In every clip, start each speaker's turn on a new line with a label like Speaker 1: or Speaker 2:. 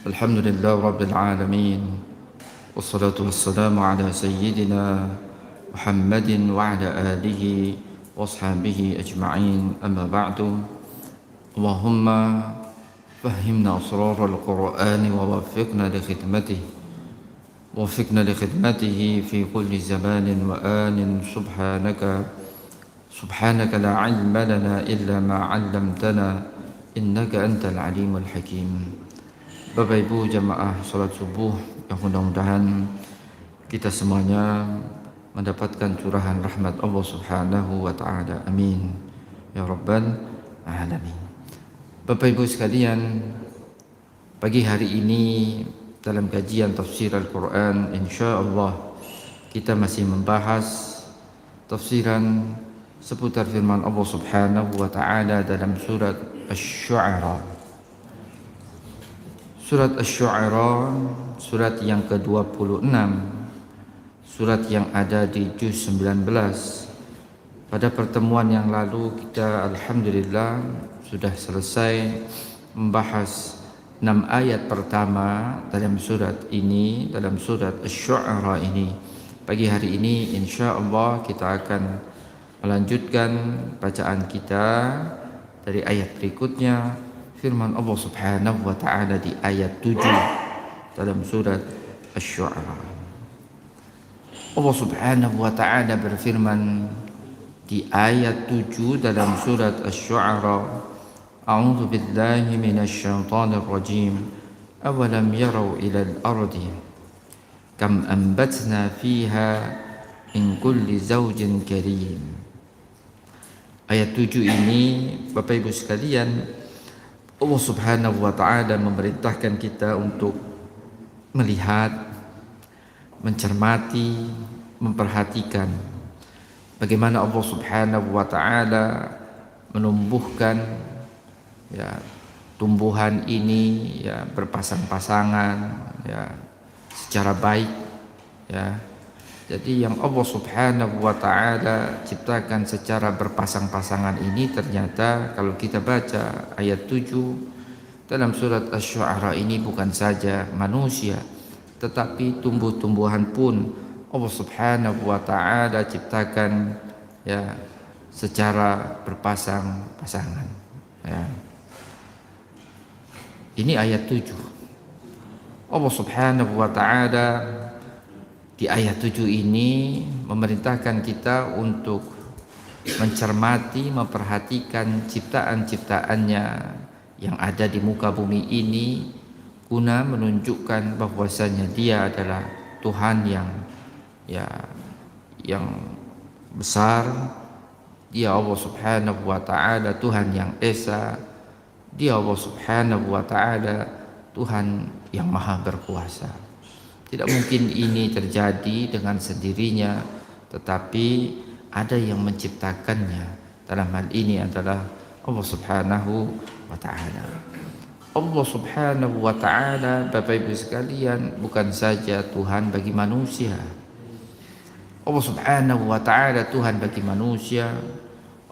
Speaker 1: الحمد لله رب العالمين والصلاة والسلام على سيدنا محمد وعلى آله وأصحابه أجمعين أما بعد اللهم فهمنا أسرار القرآن ووفقنا لخدمته في كل زمان وآن سبحانك لا علم لنا إلا ما علمتنا إنك أنت العليم الحكيم. Bapak Ibu jamaah salat subuh yang mudah-mudahan kita semuanya mendapatkan curahan rahmat Allah Subhanahu wa taala. Amin ya rabbal alamin. Bapak Ibu sekalian, pagi hari ini dalam kajian tafsir Al-Qur'an insyaallah kita masih membahas tafsiran seputar firman Allah Subhanahu wa taala dalam surat Asy-Syu'ara. Surat Asy-Syu'ara, surat yang ke-26, surat yang ada di juz 19. Pada pertemuan yang lalu kita alhamdulillah sudah selesai membahas 6 ayat pertama dalam surat ini, dalam surat Asy-Syu'ara ini. Pagi hari ini insyaallah kita akan melanjutkan bacaan kita dari ayat berikutnya. Firman Allah Subhanahu wa taala di ayat 7 dalam surat Asy-Syu'ara. Allah Subhanahu wa taala berfirman di ayat 7 dalam surat Asy-Syu'ara, A'udzu billahi minasy syaithanir rajim. Awalam yarau ilal ardi kam anbatna fiha min kulli zawjin karim. Ayat 7 ini Bapak Ibu sekalian, Allah Subhanahu wa taala memerintahkan kita untuk melihat, mencermati, memperhatikan bagaimana Allah Subhanahu wa taala menumbuhkan tumbuhan ini berpasang-pasangan secara baik Jadi yang Allah Subhanahu wa taala ciptakan secara berpasang-pasangan ini ternyata kalau kita baca ayat 7 dalam surat Asy-Syu'ara ini bukan saja manusia tetapi tumbuh-tumbuhan pun Allah Subhanahu wa taala ciptakan secara berpasang-pasangan. Ini ayat 7. Allah Subhanahu wa taala di ayat 7 ini memerintahkan kita untuk mencermati, memperhatikan ciptaan-ciptaannya yang ada di muka bumi ini guna menunjukkan bahwasanya Dia adalah Tuhan yang besar. Dia Allah Subhanahu wa taala Tuhan yang esa. Dia Allah Subhanahu wa taala Tuhan yang maha berkuasa. Tidak mungkin ini terjadi dengan sendirinya, tetapi ada yang menciptakannya. Dalam hal ini adalah Allah Subhanahu wa taala. Allah Subhanahu wa taala, Bapak Ibu sekalian, bukan saja Tuhan bagi manusia. Allah Subhanahu wa taala Tuhan bagi manusia.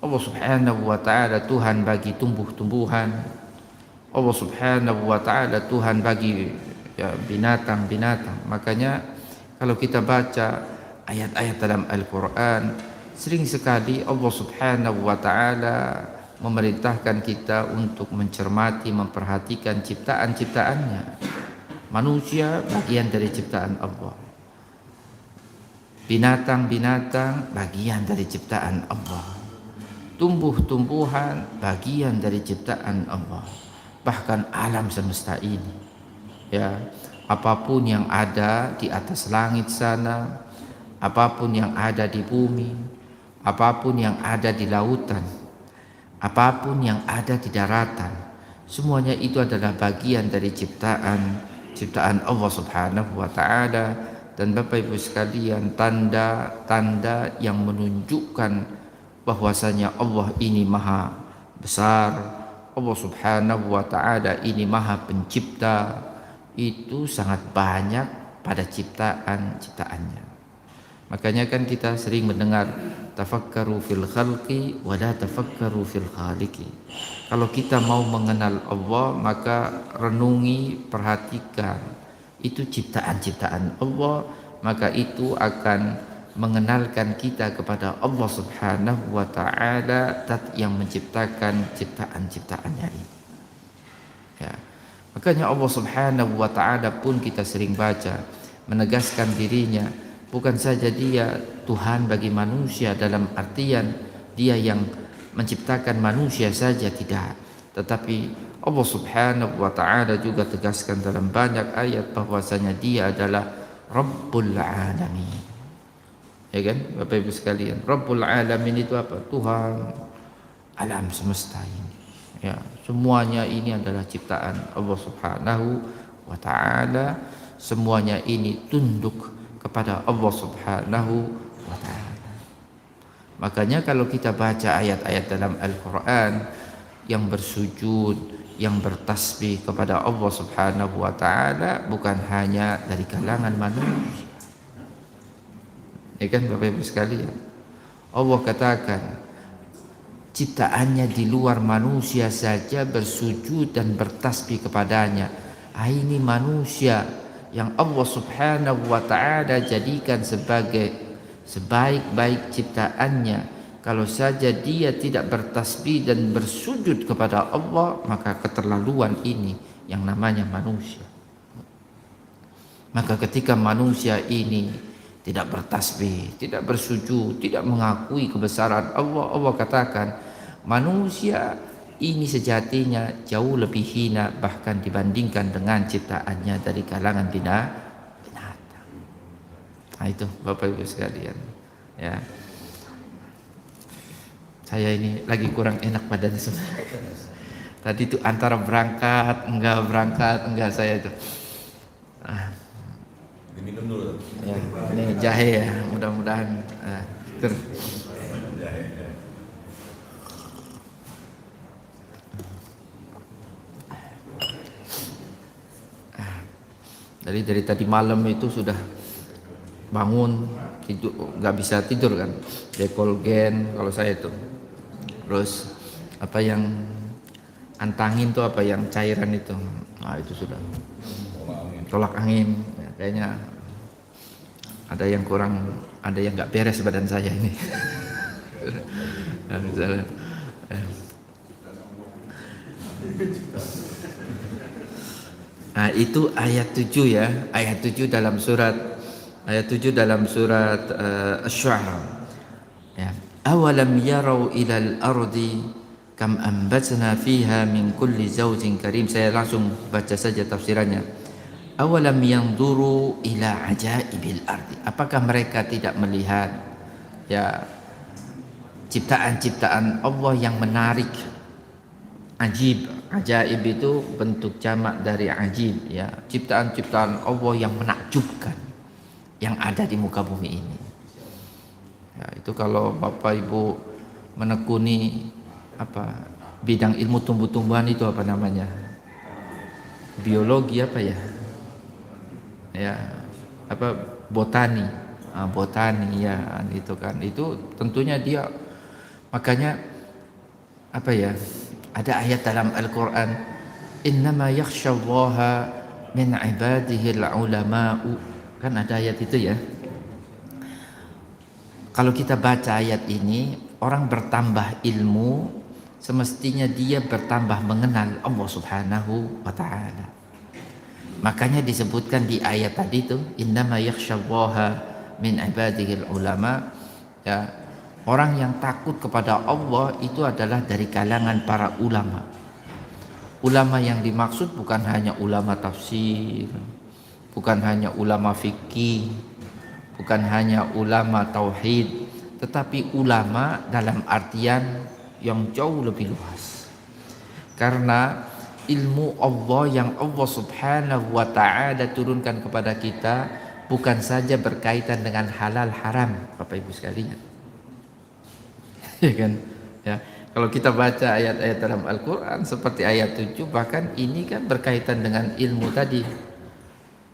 Speaker 1: Allah Subhanahu wa taala Tuhan bagi tumbuh-tumbuhan. Allah Subhanahu wa taala Tuhan bagi binatang-binatang. Makanya kalau kita baca ayat-ayat dalam Al-Quran, sering sekali Allah Subhanahu wa taala memerintahkan kita untuk mencermati, memperhatikan ciptaan-ciptaannya. Manusia bagian dari ciptaan Allah. Binatang-binatang bagian dari ciptaan Allah. Tumbuh-tumbuhan bagian dari ciptaan Allah. Bahkan alam semesta ini. Apapun yang ada di atas langit sana, apapun yang ada di bumi, apapun yang ada di lautan, apapun yang ada di daratan, semuanya itu adalah bagian dari ciptaan Allah Subhanahu wa taala. Dan Bapak Ibu sekalian, tanda-tanda yang menunjukkan bahwasanya Allah ini maha besar, Allah Subhanahu wa taala ini maha pencipta, itu sangat banyak pada ciptaan-ciptaannya. Makanya kan kita sering mendengar tafakkaru fil khalqi wa la tafakkaru fil khaliqi. Kalau kita mau mengenal Allah, maka renungi, perhatikan itu ciptaan-ciptaan Allah, maka itu akan mengenalkan kita kepada Allah Subhanahu wa taala yang menciptakan ciptaan-ciptaannya ini. Ya. Makanya Allah Subhanahu wa taala pun kita sering baca menegaskan dirinya bukan saja dia Tuhan bagi manusia dalam artian dia yang menciptakan manusia saja, tidak, tetapi Allah Subhanahu wa taala juga tegaskan dalam banyak ayat bahwasanya dia adalah Rabbul Alamin. Ya kan Bapak Ibu sekalian, Rabbul Alamin itu apa? Tuhan alam semesta ini. Ya, semuanya ini adalah ciptaan Allah Subhanahu wa taala. Semuanya ini tunduk kepada Allah Subhanahu wa taala. Makanya kalau kita baca ayat-ayat dalam Al-Qur'an yang bersujud, yang bertasbih kepada Allah Subhanahu wa taala bukan hanya dari kalangan manusia. Ya kan Bapak Ibu sekalian, Allah katakan ciptaannya di luar manusia saja bersujud dan bertasbih kepadanya. Ini manusia yang Allah Subhanahu wa taala jadikan sebagai sebaik-baik ciptaannya. Kalau saja dia tidak bertasbih dan bersujud kepada Allah, maka keterlaluan ini yang namanya manusia. Maka ketika manusia ini tidak bertasbih, tidak bersujud, tidak mengakui kebesaran Allah, Allah katakan manusia ini sejatinya jauh lebih hina bahkan dibandingkan dengan ciptaannya dari kalangan binatang. Nah itu Bapak Ibu sekalian, ya. Saya ini lagi kurang enak badan sebenarnya. Tadi itu antara berangkat enggak saya itu.
Speaker 2: Diminum dulu.
Speaker 1: Ya, ini jahe ya, mudah-mudahan. Dari tadi malam itu sudah bangun tidur, nggak bisa tidur kan, dekolgen kalau saya itu. Terus apa yang antangin tuh apa yang cairan itu, nah itu sudah tolak angin. Ya, kayaknya ada yang kurang, ada yang nggak beres badan saya ini. Nah itu ayat 7 ya, ayat 7 dalam surat Asy-Syu'ara. Ya. Awalam yarau ilal ardi kam ambatna fiha min kulli zawjin karim. Saya langsung baca saja tafsirannya. Awalam yanzuru ila ajaibil ardi. Apakah mereka tidak melihat ya ciptaan-ciptaan Allah yang menarik? Ajib, ajaib itu bentuk jamak dari ajib ya, ciptaan-ciptaan Allah yang menakjubkan yang ada di muka bumi ini. Ya, itu kalau Bapak Ibu menekuni apa bidang ilmu tumbuh-tumbuhan itu apa namanya? Biologi apa ya? Ya, apa botani. Botani ya, itu kan. Itu tentunya dia, makanya apa ya? Ada ayat dalam Al-Quran, innama yakhshallaha min ibadihil ulama'u. Kan ada ayat itu ya. Kalau kita baca ayat ini, orang bertambah ilmu, semestinya dia bertambah mengenal Allah Subhanahu wa ta'ala. Makanya disebutkan di ayat tadi itu, innama yakhshallaha min ibadihil ulama, ya. Orang yang takut kepada Allah itu adalah dari kalangan para ulama. Ulama yang dimaksud bukan hanya ulama tafsir, bukan hanya ulama fikih, bukan hanya ulama tauhid, tetapi ulama dalam artian yang jauh lebih luas. Karena ilmu Allah yang Allah Subhanahu wa ta'ala turunkan kepada kita bukan saja berkaitan dengan halal haram, Bapak Ibu sekalian. Ya kan? Ya. Kalau kita baca ayat-ayat dalam Al-Quran seperti ayat 7, bahkan ini kan berkaitan dengan ilmu tadi,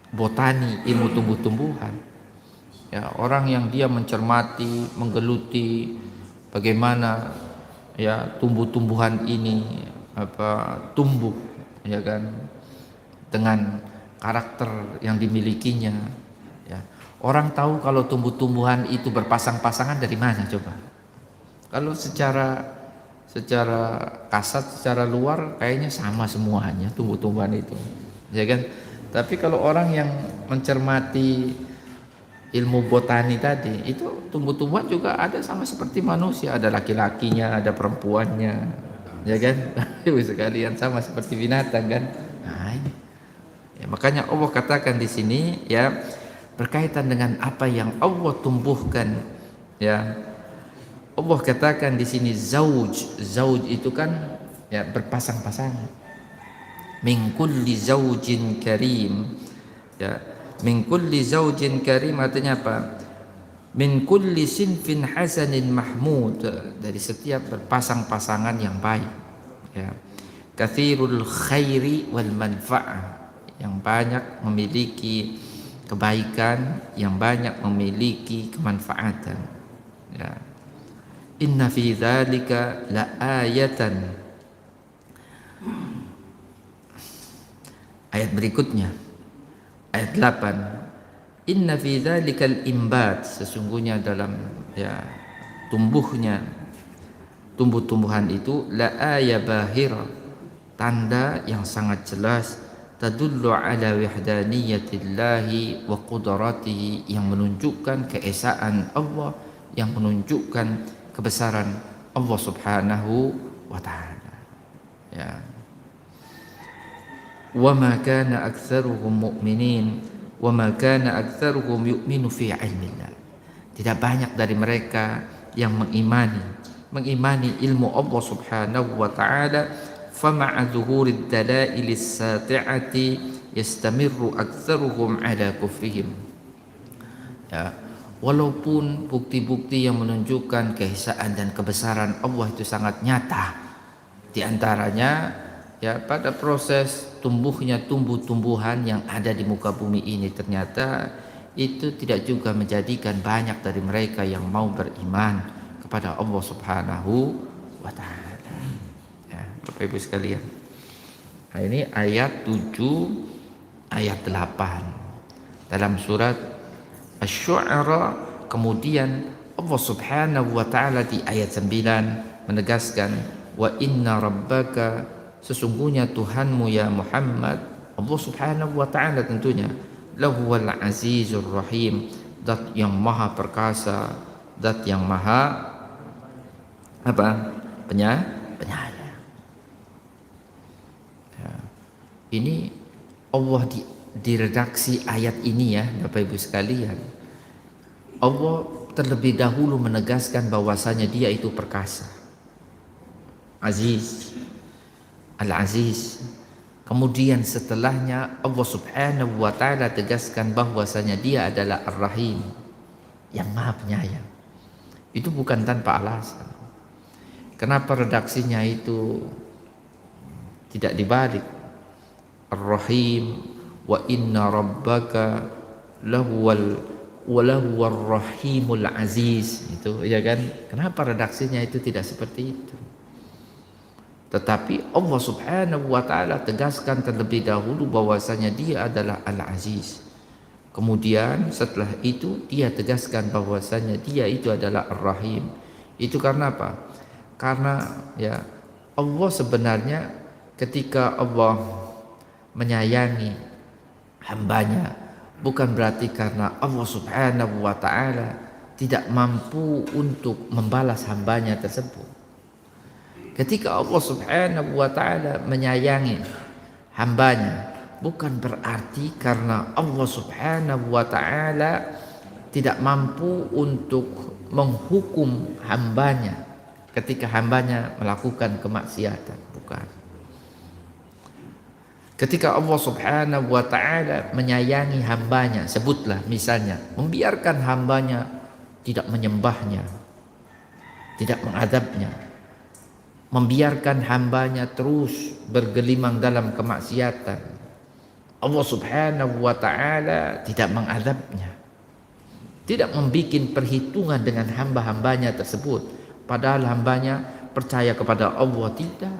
Speaker 1: botani, ilmu tumbuh-tumbuhan. Ya, orang yang dia mencermati, menggeluti bagaimana ya tumbuh-tumbuhan ini tumbuh, ya kan, dengan karakter yang dimilikinya. Ya. Orang tahu kalau tumbuh-tumbuhan itu berpasang-pasangan dari mana coba? Kalau secara kasat, secara luar kayaknya sama semuanya tumbuh-tumbuhan itu, ya kan? Tapi kalau orang yang mencermati ilmu botani tadi, itu tumbuh-tumbuhan juga ada sama seperti manusia, ada laki-lakinya, ada perempuannya, ya kan? Ibu sekalian, sama seperti binatang kan? Nah, ini. Ya, makanya Allah katakan di sini ya berkaitan dengan apa yang Allah tumbuhkan, ya. Allah katakan di sini zauj. Zauj itu kan ya berpasang-pasangan. Min kulli zaujin karim. Ya, min kulli zaujin karim artinya apa? Min kulli sinfin hasanin mahmud, dari setiap berpasang-pasangan yang baik. Ya. Kathirul khairi wal manfa'ah, yang banyak memiliki kebaikan, yang banyak memiliki kemanfaatan. Ya. Inna fi dzalika la ayatan. Ayat berikutnya, ayat 8. Inna fi dzalikal imbat, sesungguhnya dalam ya tumbuhnya tumbuh-tumbuhan itu la aya bahira, tanda yang sangat jelas, tadullu ala wahdaniyatillahi wa qudratihi, yang menunjukkan keesaan Allah, yang menunjukkan kebesaran Allah Subhanahu wa taala. Ya. Wa ma kana aktsaruhum mu'minin wa ma kana aktsaruhum yu'minu fi ilmillah. Tidak banyak dari mereka yang mengimani ilmu Allah Subhanahu wa taala. Fama'a zuhurid dalailis sati'ati yastamirru aktsaruhum ala kufrihim. Ya, walaupun bukti-bukti yang menunjukkan keesaan dan kebesaran Allah itu sangat nyata, di antaranya ya pada proses tumbuhnya tumbuh-tumbuhan yang ada di muka bumi ini, ternyata itu tidak juga menjadikan banyak dari mereka yang mau beriman kepada Allah Subhanahu wa taala. Ya, Bapak Ibu sekalian. Nah, ini ayat 7, ayat 8 dalam surat Asy-Syu'ara. Kemudian Allah Subhanahu wa taala di ayat 9 menegaskan, wa inna rabbaka, sesungguhnya Tuhanmu ya Muhammad, Allah Subhanahu wa taala tentunya, lahuwal azizur rahim, zat yang maha perkasa, zat yang maha penyayang. Ya. Ini Allah di redaksi ayat ini ya Bapak Ibu sekalian, Allah terlebih dahulu menegaskan bahwasanya dia itu perkasa, aziz, al-aziz. Kemudian setelahnya Allah Subhanahu wa taala tegaskan bahwasanya dia adalah ar-rahim, yang maha penyayang. Itu bukan tanpa alasan. Kenapa redaksinya itu tidak dibalik? Ar-rahim wa inna rabbaka lahuwal rahimul aziz, itu ya kan. Kenapa redaksinya itu tidak seperti itu? Tetapi Allah Subhanahu wa taala tegaskan terlebih dahulu bahwasanya dia adalah Al-Aziz. Kemudian setelah itu dia tegaskan bahwasanya dia itu adalah Ar-Rahim. Itu karena apa? Karena ya Allah sebenarnya ketika Allah menyayangi hambanya, bukan berarti karena Allah Subhanahu wa taala tidak mampu untuk membalas hambanya tersebut. Ketika Allah Subhanahu wa taala menyayangi hambanya, bukan berarti karena Allah Subhanahu wa taala tidak mampu untuk menghukum hambanya ketika hambanya melakukan kemaksiatan, bukan. Ketika Allah Subhanahu wa taala menyayangi hambanya, sebutlah misalnya membiarkan hambanya tidak menyembahnya, tidak mengadabnya, membiarkan hambanya terus bergelimang dalam kemaksiatan, Allah Subhanahu wa taala tidak mengadabnya. Tidak membuat perhitungan dengan hamba-hambanya tersebut. Padahal hambanya percaya kepada Allah, tidak.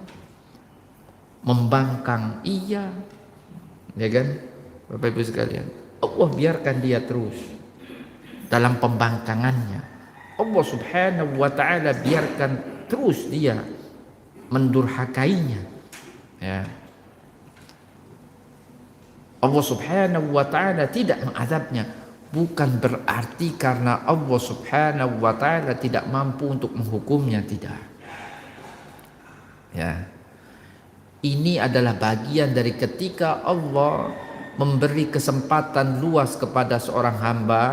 Speaker 1: Membangkang, iya. Ya kan? Bapak Ibu sekalian, Allah biarkan dia terus dalam pembangkangannya. Allah Subhanahu wa ta'ala biarkan terus dia mendurhakainya. Ya. Allah Subhanahu wa ta'ala tidak mengazabnya, bukan berarti karena Allah Subhanahu wa ta'ala tidak mampu untuk menghukumnya, tidak. Ya. Ini adalah bagian dari ketika Allah memberi kesempatan luas kepada seorang hamba,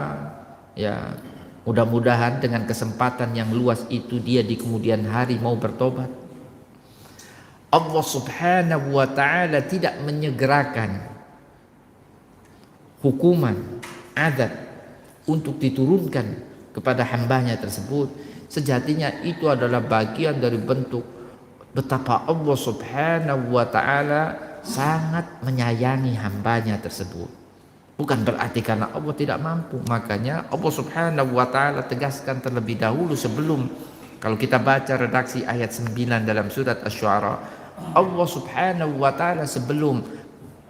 Speaker 1: ya, mudah-mudahan dengan kesempatan yang luas itu dia di kemudian hari mau bertobat. Allah Subhanahu wa ta'ala tidak menyegerakan hukuman, azab untuk diturunkan kepada hambanya tersebut. Sejatinya itu adalah bagian dari bentuk betapa Allah Subhanahu wa ta'ala sangat menyayangi hambanya tersebut. Bukan berarti karena Allah tidak mampu. Makanya Allah Subhanahu wa ta'ala tegaskan terlebih dahulu sebelum, kalau kita baca redaksi ayat 9 dalam surat Asy-Syu'ara, Allah Subhanahu wa ta'ala sebelum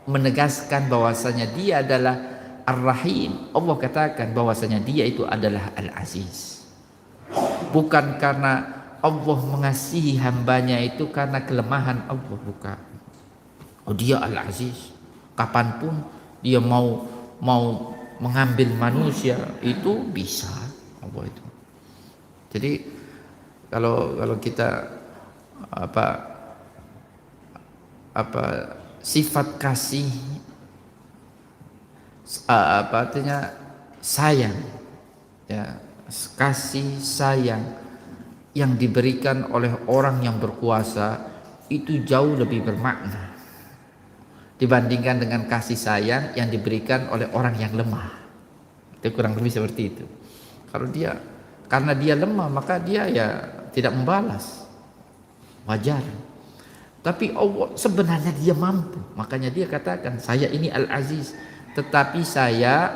Speaker 1: menegaskan bahwasanya dia adalah Ar-Rahim, Allah katakan bahwasanya dia itu adalah Al-Aziz. Bukan karena Allah mengasihi hambanya itu karena kelemahan Allah, bukan. Oh, dia Al-Aziz, kapanpun dia mau mengambil manusia itu bisa Allah itu. Jadi kalau kita sifat kasih, artinya sayang, ya, kasih sayang yang diberikan oleh orang yang berkuasa itu jauh lebih bermakna dibandingkan dengan kasih sayang yang diberikan oleh orang yang lemah. Itu kurang lebih seperti itu. Karena dia lemah, maka dia ya tidak membalas, wajar. Tapi Allah sebenarnya dia mampu, makanya dia katakan, saya ini Al-Aziz, tetapi saya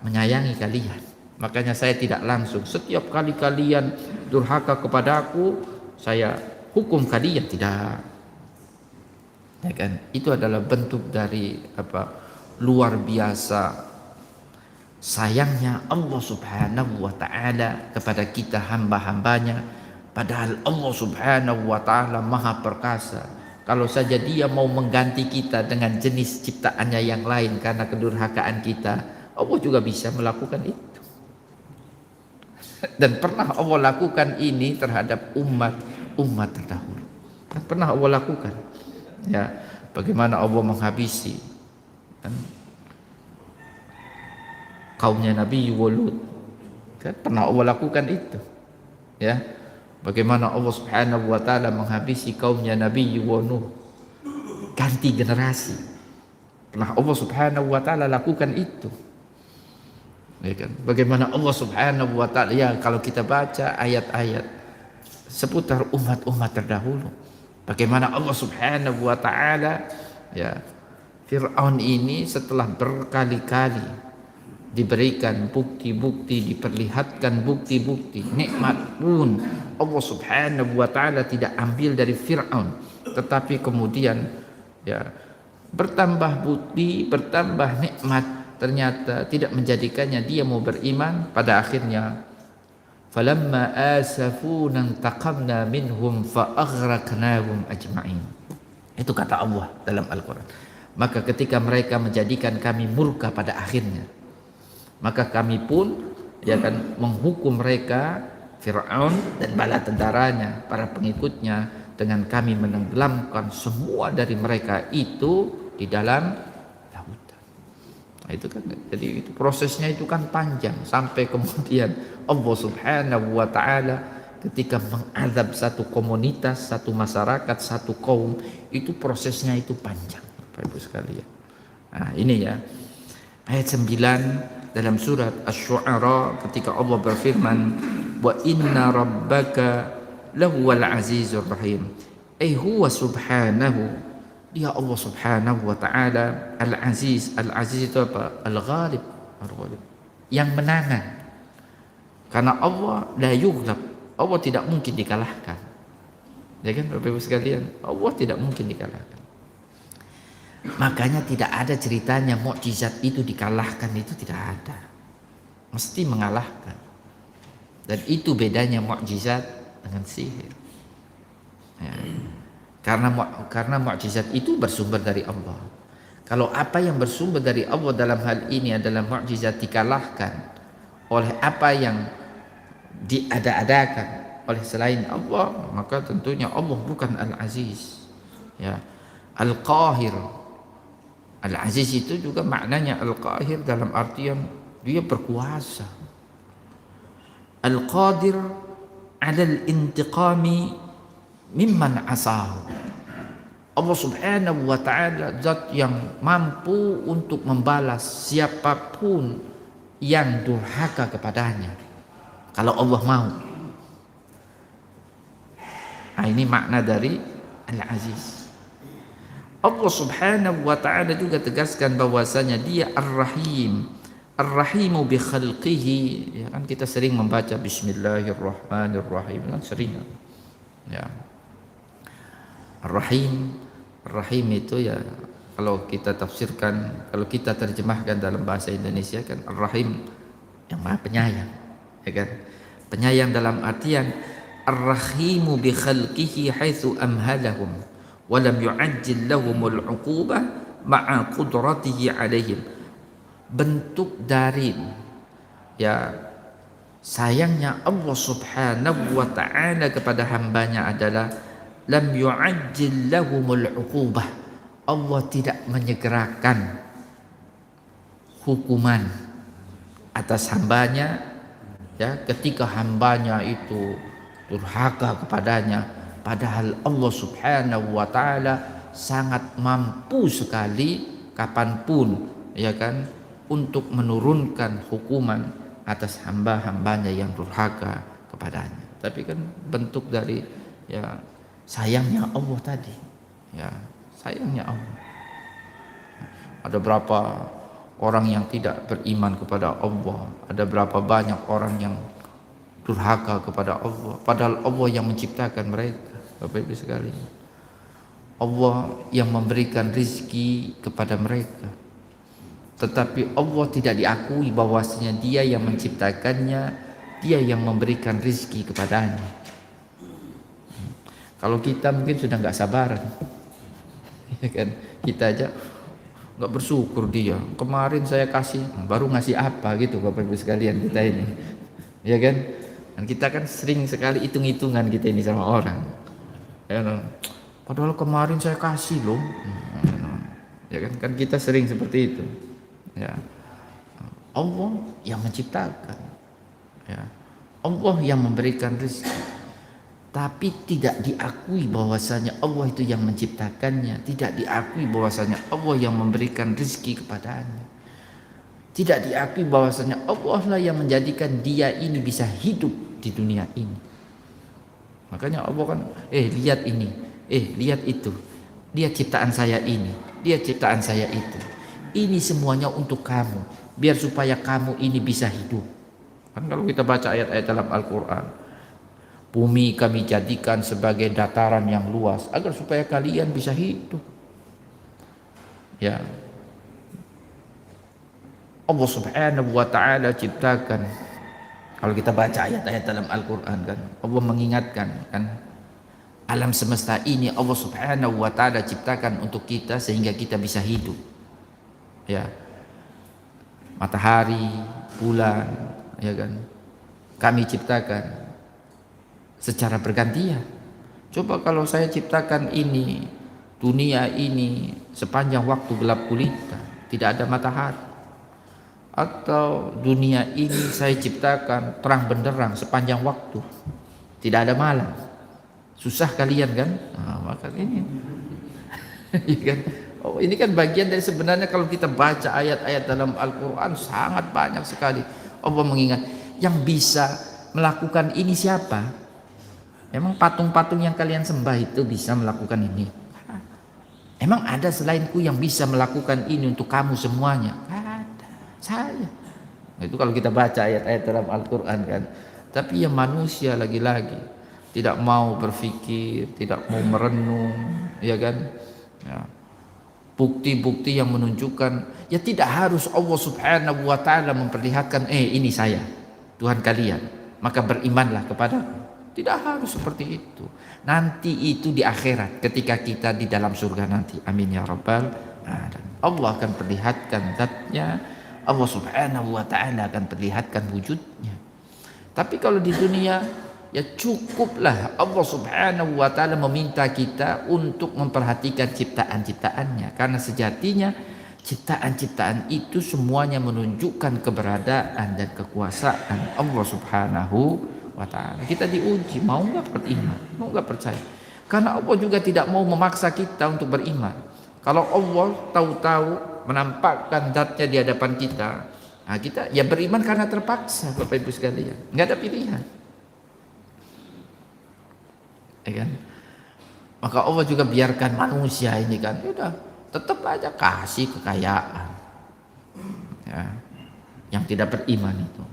Speaker 1: menyayangi kalian. Makanya saya tidak langsung setiap kali kalian durhaka kepadaku saya hukum kalian, tidak. Ya kan? Itu adalah bentuk dari luar biasa sayangnya Allah Subhanahu wa ta'ala kepada kita hamba-hambanya. Padahal Allah Subhanahu wa ta'ala maha perkasa. Kalau saja dia mau mengganti kita dengan jenis ciptaannya yang lain karena kedurhakaan kita, Allah juga bisa melakukan itu. Dan pernah Allah lakukan ini terhadap umat terdahulu. Dan pernah Allah lakukan. Ya, bagaimana Allah menghabisi kaumnya Nabi Lut. Kan pernah Allah lakukan itu. Ya. Bagaimana Allah Subhanahu wa ta'ala menghabisi kaumnya Nabi Nuh. Ganti generasi. Pernah Allah Subhanahu wa ta'ala lakukan itu. Ya kan? Bagaimana Allah Subhanahu wa ta'ala, ya kalau kita baca ayat-ayat seputar umat-umat terdahulu, bagaimana Allah Subhanahu wa ta'ala, ya, Fir'aun ini setelah berkali-kali diberikan bukti-bukti, diperlihatkan bukti-bukti nikmat pun Allah Subhanahu wa ta'ala tidak ambil dari Fir'aun, tetapi kemudian ya bertambah bukti, bertambah nikmat, ternyata tidak menjadikannya dia mau beriman. Pada akhirnya falamma asafuna intaqamna minhum fa aghraqnahum ajma'in. Itu kata Allah dalam Al-Qur'an. Maka ketika mereka menjadikan kami murka pada akhirnya, maka kami pun ya kan menghukum mereka, Fir'aun dan bala tentaranya, para pengikutnya, dengan kami menenggelamkan semua dari mereka itu di dalam lautan. Nah, itu kan, jadi itu prosesnya itu kan panjang sampai kemudian Allah Subhanahu wa ta'ala ketika mengazab satu komunitas, satu masyarakat, satu kaum, itu prosesnya itu panjang, Bapak Ibu sekalian. Nah, ini ya ayat 9 dalam surat Asy-Syu'ara ketika Allah berfirman, wa inna rabbaka lahuwal azizur rahim. Huwa subhanahu, dia Allah Subhanahu wa ta'ala Al-Aziz. Al-Aziz itu apa? Al-Ghalib, yang menangan. Karena Allah la yughlab, Allah tidak mungkin dikalahkan. Ya kan Bapak Ibu sekalian, Allah tidak mungkin dikalahkan. Makanya tidak ada ceritanya mukjizat itu dikalahkan, itu tidak ada. Mesti mengalahkan. Dan itu bedanya mukjizat dengan sihir. Ya. Karena mukjizat itu bersumber dari Allah. Kalau apa yang bersumber dari Allah dalam hal ini adalah mukjizat dikalahkan oleh apa yang diada-adakan oleh selain Allah, maka tentunya Allah bukan Al-Aziz. Ya. Al-Qahir. Al-Aziz itu juga maknanya Al-Qahir dalam artian dia berkuasa. Al-Qadir 'ala al-intiqami mimman asahu. Allah Subhanahu wa taala zat yang mampu untuk membalas siapapun yang durhaka kepadanya. Kalau Allah mau. Nah, ini makna dari Al-Aziz. Allah Subhanahu wa taala juga tegaskan bahwasanya Dia Ar-Rahim. Ar-Rahimu bi khalqihi. Ya kan kita sering membaca Bismillahirrahmanirrahim, kan sering. Ya. Ar-Rahim, Ar-Rahim itu ya kalau kita tafsirkan, kalau kita terjemahkan dalam bahasa Indonesia kan Ar-Rahim yang Maha Penyayang, ya kan? Penyayang dalam artian Ar-Rahimu bi khalqihi haitsu amhalahum wa lam yu'ajjil lahumul 'uqubah ma'a qudratihi 'alaihim. Bentuk dari ya sayangnya Allah Subhanahu wa taala kepada hambanya adalah lam yu'ajjil lahumul 'uqubah. Allah tidak menyegerakan hukuman atas hambanya ya ketika hambanya itu durhaka kepadanya, padahal Allah Subhanahu wa taala sangat mampu sekali kapanpun ya kan untuk menurunkan hukuman atas hamba-hambanya yang durhaka kepadanya. Tapi kan bentuk dari ya sayangnya Allah tadi, ya sayangnya Allah. Ada berapa orang yang tidak beriman kepada Allah, ada berapa banyak orang yang durhaka kepada Allah, padahal Allah yang menciptakan mereka. Bapak Ibu sekalian, Allah yang memberikan rizki kepada mereka, tetapi Allah tidak diakui bahwasanya Dia yang menciptakannya, Dia yang memberikan rizki kepadanya. Kalau kita mungkin sudah nggak sabaran, ya kan? Kita aja nggak bersyukur dia. Kemarin saya kasih, baru ngasih apa gitu, Bapak Ibu sekalian kita ini, ya kan? Dan kita kan sering sekali hitung-hitungan kita ini sama orang, ya kan? Padahal kemarin saya kasih loh, ya kan? Kan kita sering seperti itu, ya. Allah yang menciptakan, ya. Allah yang memberikan rezeki. Tapi tidak diakui bahwasanya Allah itu yang menciptakannya, tidak diakui bahwasanya Allah yang memberikan rezeki kepadanya, tidak diakui bahwasanya Allah lah yang menjadikan dia ini bisa hidup di dunia ini. Makanya Allah kan, lihat ini, lihat itu, dia ciptaan saya ini, dia ciptaan saya itu, ini semuanya untuk kamu, biar supaya kamu ini bisa hidup. Kan kalau kita baca ayat-ayat dalam Al-Quran, bumi kami jadikan sebagai dataran yang luas agar supaya kalian bisa hidup. Ya. Allah Subhanahu wa taala ciptakan. Kalau kita baca ayat-ayat dalam Al-Qur'an kan, Allah mengingatkan kan, alam semesta ini Allah Subhanahu wa taala ciptakan untuk kita sehingga kita bisa hidup. Ya. Matahari, bulan, ya kan? Kami ciptakan secara bergantian. Coba kalau saya ciptakan ini, dunia ini sepanjang waktu gelap gulita, tidak ada matahari. Atau dunia ini saya ciptakan terang benderang sepanjang waktu, tidak ada malam. Susah kalian kan? Nah, maka ini kan? Oh, ini kan bagian dari sebenarnya kalau kita baca ayat-ayat dalam Al-Quran sangat banyak sekali. Allah mengingat yang bisa melakukan ini siapa? Emang patung-patung yang kalian sembah itu bisa melakukan ini? Emang ada selainku yang bisa melakukan ini untuk kamu semuanya? Ada, saya. Itu kalau kita baca ayat-ayat dalam Al-Quran kan. Tapi yang manusia lagi-lagi tidak mau berpikir, tidak mau merenung, ya kan? Ya. Bukti-bukti yang menunjukkan ya tidak harus Allah Subhanahu wa taala memperlihatkan ini saya, Tuhan kalian, maka berimanlah kepadaku. Tidak harus seperti itu. Nanti itu di akhirat ketika kita di dalam surga nanti. Amin ya rabbal alamin. Allah akan perlihatkan zatnya, Allah Subhanahu wa taala akan perlihatkan wujudnya. Tapi kalau di dunia ya cukuplah Allah Subhanahu wa taala meminta kita untuk memperhatikan ciptaan-ciptaannya, karena sejatinya ciptaan-ciptaan itu semuanya menunjukkan keberadaan dan kekuasaan Allah Subhanahu wa taala. Kita diuji, mau enggak beriman, mau enggak percaya. Karena Allah juga tidak mau memaksa kita untuk beriman. Kalau Allah tahu-tahu menampakkan zatnya di hadapan kita, nah kita ya beriman karena terpaksa, Bapak Ibu sekalian. Enggak ada pilihan. Ya kan? Maka Allah juga biarkan manusia ini kan, udah tetap aja kasih kekayaan, ya, yang tidak beriman itu,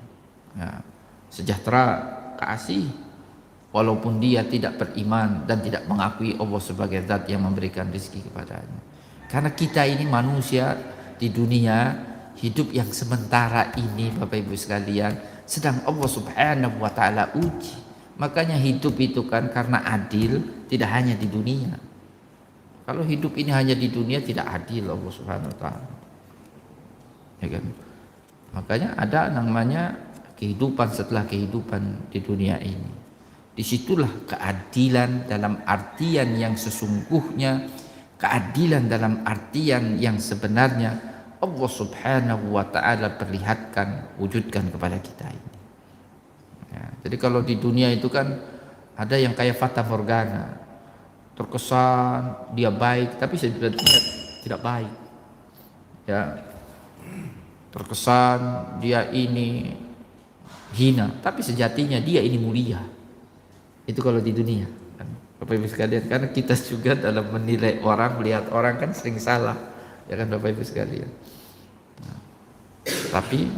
Speaker 1: ya, sejahtera kasih, walaupun dia tidak beriman dan tidak mengakui Allah sebagai zat yang memberikan rezeki kepadanya. Karena kita ini manusia di dunia hidup yang sementara ini, Bapak Ibu sekalian, sedang Allah Subhanahu wa taala uji. Makanya hidup itu kan karena adil tidak hanya di dunia. Kalau hidup ini hanya di dunia tidak adil Allah Subhanahu wa taala. Ya kan? Makanya ada namanya kehidupan setelah kehidupan di dunia ini. Disitulah keadilan dalam artian yang sesungguhnya, keadilan dalam artian yang sebenarnya Allah Subhanahu wa taala perlihatkan, wujudkan kepada kita ini. Ya, jadi kalau di dunia itu kan ada yang kayak fata morgana, terkesan dia baik tapi sebenarnya tidak baik. Ya, terkesan dia ini hina tapi sejatinya dia ini mulia. Itu kalau di dunia kan, Bapak Ibu sekalian, karena kita juga dalam menilai orang, melihat orang kan sering salah, ya kan Bapak Ibu sekalian. Nah, tapi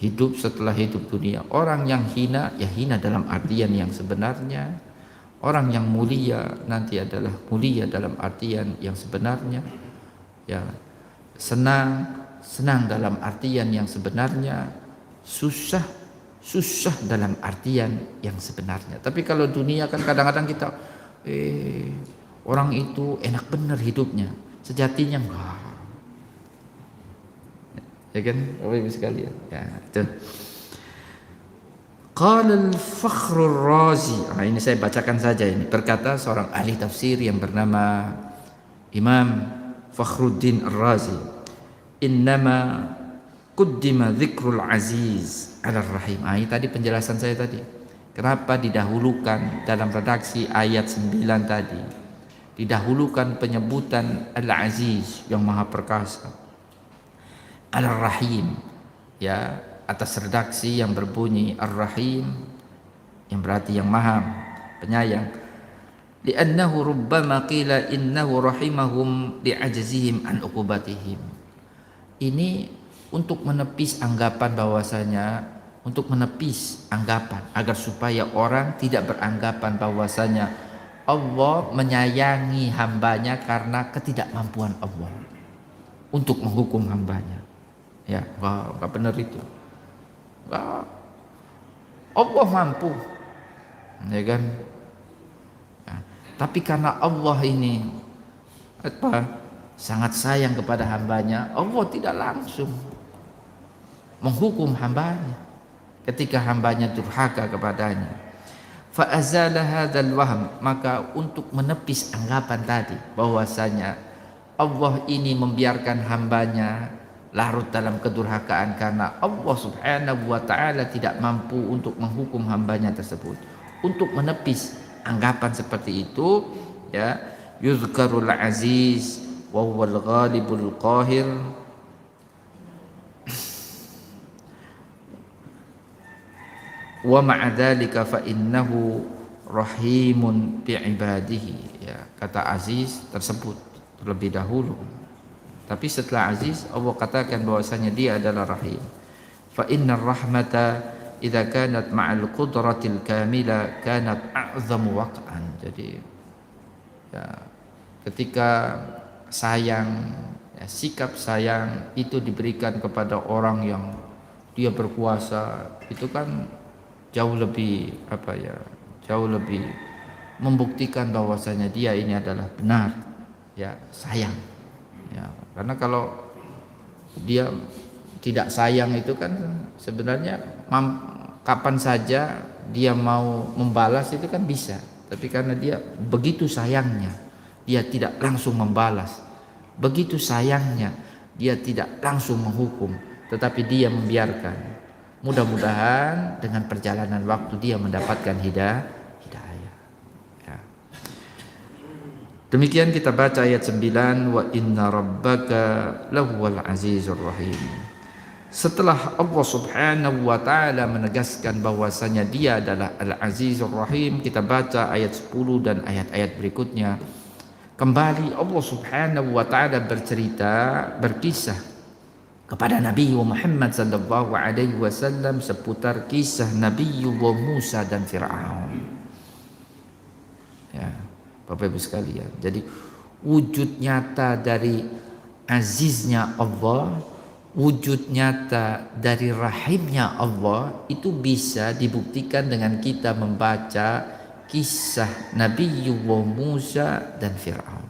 Speaker 1: hidup setelah hidup dunia, orang yang hina ya hina dalam artian yang sebenarnya, orang yang mulia nanti adalah mulia dalam artian yang sebenarnya, ya, senang dalam artian yang sebenarnya, susah dalam artian yang sebenarnya. Tapi kalau dunia kan kadang-kadang kita orang itu enak benar hidupnya, sejatinya enggak. Ya kan, Bapak Ibu sekalian. Ya, itu. Qala al-Fakhrur Razi. Nah, ini saya bacakan saja ini. Berkata seorang ahli tafsir yang bernama Imam Fakhruddin Ar-Razi, "Innama quddima dzikrul aziz 'ala rahim." Ah, ini tadi penjelasan saya tadi. Kenapa didahulukan dalam redaksi ayat 9 tadi? Didahulukan penyebutan Al-Aziz yang Maha Perkasa, Ar-Rahim, ya, atas redaksi yang berbunyi Ar-Rahim yang berarti yang Maha Penyayang. Li'annahu rubbama qila innahu rahimahum li'ajzihim an uqubatihim. Ini untuk menepis anggapan bahwasanya, untuk menepis anggapan agar supaya orang tidak beranggapan bahwasanya Allah menyayangi hambanya karena ketidakmampuan Allah untuk menghukum hambanya. Ya, enggak benar itu. Enggak. Allah mampu, ya kan? Ya, tapi karena Allah ini sangat sayang kepada hambanya, Allah tidak langsung menghukum hambanya ketika hambanya durhaka kepadanya. Fa azala hadzal wahm, maka untuk menepis anggapan tadi bahwasanya Allah ini membiarkan hambanya larut dalam kedurhakaan karena Allah Subhanahu wa taala tidak mampu untuk menghukum hambanya tersebut. Untuk menepis anggapan seperti itu, ya, yuzkarul aziz wa huwal ghalibul qahir wa ma'a dzalika fa innahu rahimun bi ibadihi. Ya, kata aziz tersebut terlebih dahulu. Tapi setelah aziz Allah katakan bahwasanya dia adalah rahim. fa inna rahmata idza kanat ma'al qudratil kamila kanat a'zamu waq'an. Jadi ya, ketika sayang, ya, sikap sayang itu diberikan kepada orang yang dia berkuasa, itu kan jauh lebih jauh lebih membuktikan bahwasanya dia ini adalah benar, ya, sayang, ya. Karena kalau dia tidak sayang itu kan sebenarnya kapan saja dia mau membalas itu kan bisa, tapi karena dia begitu sayangnya dia tidak langsung membalas, begitu sayangnya dia tidak langsung menghukum, tetapi dia membiarkan. Mudah-mudahan dengan perjalanan waktu dia mendapatkan hidayah. Ya. Demikian kita baca ayat 9, wa inna rabbaka lahuwal azizur rahim. Setelah Allah Subhanahu wa taala menegaskan bahwasanya dia adalah Al-Azizur Rahim, kita baca ayat 10 dan ayat-ayat berikutnya. Kembali Allah Subhanahu wa taala berkisah kepada Nabi Muhammad sallallahu alaihi wasallam seputar kisah Nabi Musa dan Firaun. Ya, Bapak Ibu sekalian. Jadi wujud nyata dari aziznya Allah, wujud nyata dari rahimnya Allah itu bisa dibuktikan dengan kita membaca kisah Nabi Musa dan Firaun.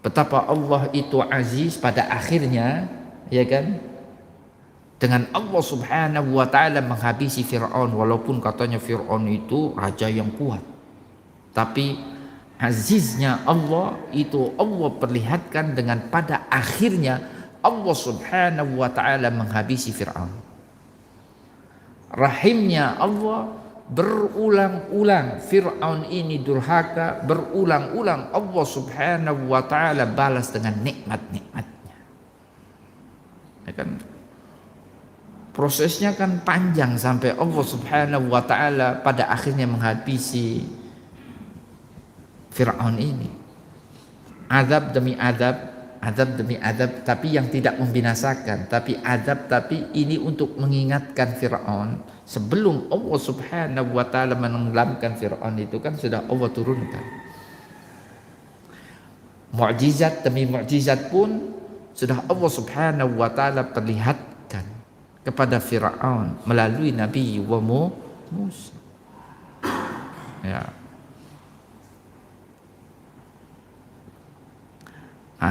Speaker 1: Betapa Allah itu aziz pada akhirnya, ya kan? Dengan Allah Subhanahu wa taala menghabisi Firaun, walaupun katanya Firaun itu raja yang kuat. Tapi aziznya Allah itu Allah perlihatkan dengan pada akhirnya Allah Subhanahu wa taala menghabisi Firaun. Rahimnya Allah, berulang-ulang Fir'aun ini durhaka, berulang-ulang Allah Subhanahu wa taala balas dengan nikmat-nikmatnya. Ya kan? Prosesnya kan panjang sampai Allah Subhanahu wa taala pada akhirnya menghabisi Fir'aun ini. Azab demi azab, azab demi azab, tapi yang tidak membinasakan, tapi azab, tapi ini untuk mengingatkan Fir'aun. Sebelum Allah Subhanahu wa taala menenggelamkan Firaun itu kan sudah Allah turunkan mukjizat demi mukjizat, pun sudah Allah Subhanahu wa taala perlihatkan kepada Firaun melalui Nabi Musa. Ya.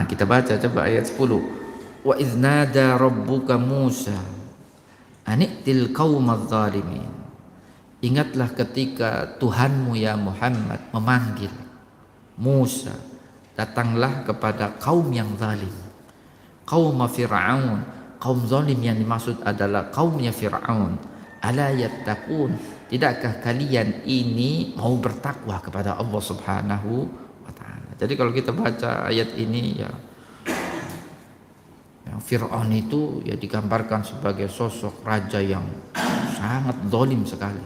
Speaker 1: Kita baca coba ayat 10. Wa idznada rabbuka Musa ani'til qaumadz zalimin. Ingatlah ketika Tuhanmu ya Muhammad memanggil Musa, datanglah kepada kaum yang zalim, kaum Fir'aun. Kaum zalim yang dimaksud adalah kaumnya Fir'aun. Ala yattaqun, tidakkah kalian ini mau bertakwa kepada Allah Subhanahu wa taala. Jadi kalau kita baca ayat ini, ya, Fir'aun itu ya digambarkan sebagai sosok raja yang sangat zalim sekali.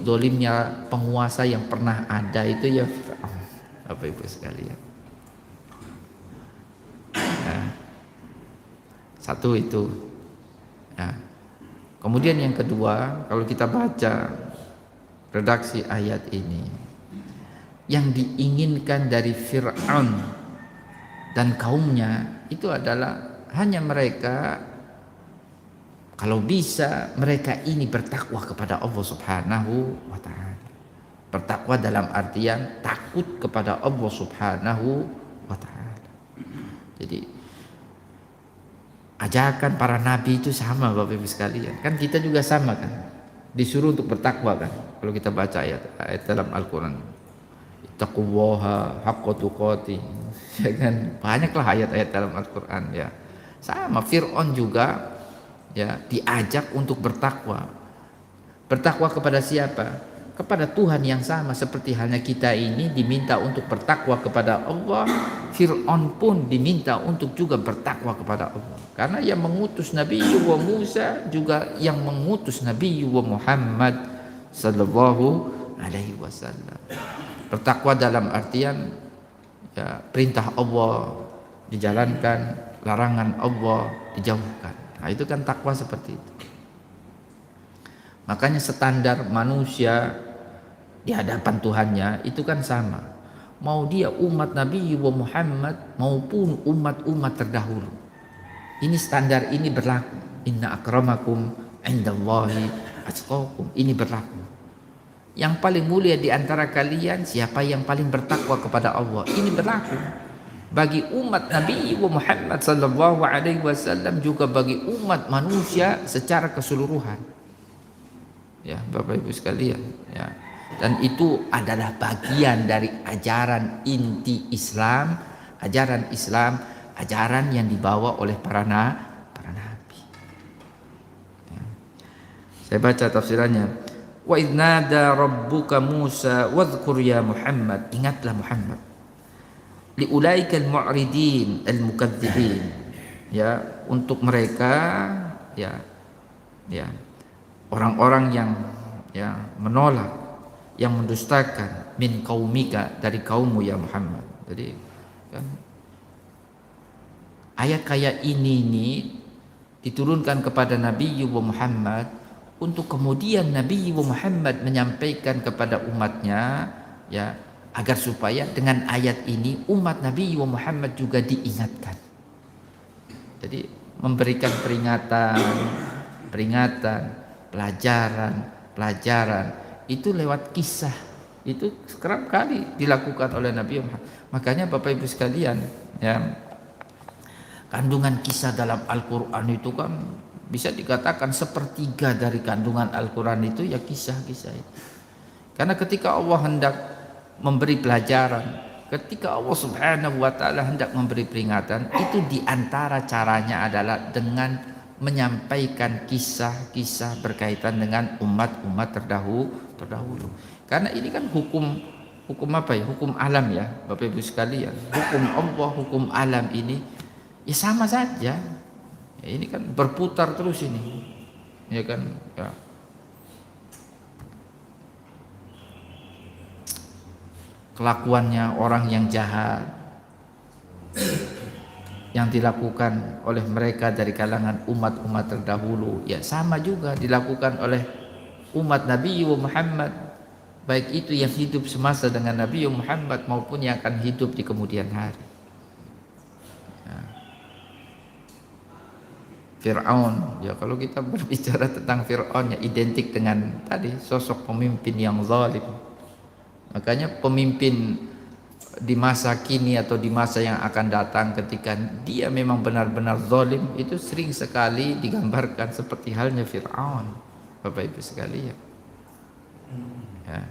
Speaker 1: Zalimnya penguasa yang pernah ada itu ya Fir'aun, Bapak Ibu sekalian. Ya. Satu itu. Ya. Kemudian yang kedua, kalau kita baca redaksi ayat ini, yang diinginkan dari Fir'aun dan kaumnya itu adalah hanya mereka, kalau bisa mereka ini bertakwa kepada Allah Subhanahu wa taala. Bertakwa dalam artian takut kepada Allah Subhanahu wa taala. Jadi ajakan para nabi itu sama, Bapak Ibu sekalian. Kan kita juga sama kan, disuruh untuk bertakwa kan. Kalau kita baca ayat dalam Al-Qur'an, ittaqullaha haqqa tuqatih. Ya kan, banyaklah ayat-ayat dalam Al-Qur'an, ya. Sama Fir'aun juga ya diajak untuk bertakwa. Bertakwa kepada siapa? Kepada Tuhan yang sama, seperti halnya kita ini diminta untuk bertakwa kepada Allah. Fir'aun pun diminta untuk juga bertakwa kepada Allah. Karena yang mengutus Nabi Musa juga yang mengutus Nabi Muhammad sallallahu alaihi wasallam. Bertakwa dalam artian ya perintah Allah dijalankan, larangan Allah dijauhkan. Nah, itu kan takwa seperti itu. Makanya standar manusia di hadapan Tuhannya itu kan sama. Mau dia umat Nabi Muhammad maupun umat-umat terdahulu. Ini standar ini berlaku. Inna akramakum indallahi atqakum. Ini berlaku. Yang paling mulia di antara kalian siapa yang paling bertakwa kepada Allah. Ini berlaku bagi umat Nabi Muhammad sallallahu alaihi wasallam, juga bagi umat manusia secara keseluruhan. Ya, Bapak Ibu sekalian, ya. Dan itu adalah bagian dari ajaran inti Islam, ajaran yang dibawa oleh para nabi. Ya. Saya baca tafsirannya. Wa idnada rabbuka Musa wadhkur ya Muhammad. Ingatlah Muhammad. Liulaikal mu'ridin al-mukadzibin. Ya, untuk mereka ya orang-orang yang menolak, yang mendustakan, min qaumika, dari kaummu ya Muhammad. Jadi kan ayat kayak ini diturunkan kepada Nabi Muhammad untuk kemudian Nabi Muhammad menyampaikan kepada umatnya, ya, agar supaya dengan ayat ini umat Nabi Muhammad juga diingatkan. Jadi memberikan peringatan, pelajaran itu lewat kisah. Itu kerap kali dilakukan oleh Nabi Muhammad. Makanya Bapak Ibu sekalian, ya, kandungan kisah dalam Al-Quran itu kan bisa dikatakan sepertiga dari kandungan Al-Quran itu ya kisah-kisah itu. Karena ketika Allah hendak memberi pelajaran, ketika Allah Subhanahu wa ta'ala hendak memberi peringatan, itu diantara caranya adalah dengan menyampaikan kisah-kisah berkaitan dengan umat-umat terdahulu. Karena ini kan hukum apa ya? Hukum alam ya, Bapak Ibu sekalian. Hukum Allah, hukum alam ini ya sama saja. Ya, ini kan berputar terus ini. Ya kan? Ya. Kelakuannya orang yang jahat yang dilakukan oleh mereka dari kalangan umat-umat terdahulu, ya sama juga dilakukan oleh umat Nabi Muhammad, baik itu yang hidup semasa dengan Nabi Muhammad maupun yang akan hidup di kemudian hari. Ya. Fir'aun, ya kalau kita berbicara tentang Fir'aun ya identik dengan tadi sosok pemimpin yang zalim. Makanya pemimpin di masa kini atau di masa yang akan datang ketika dia memang benar-benar zalim itu sering sekali digambarkan seperti halnya Fir'aun, Bapak Ibu sekalian. Ya.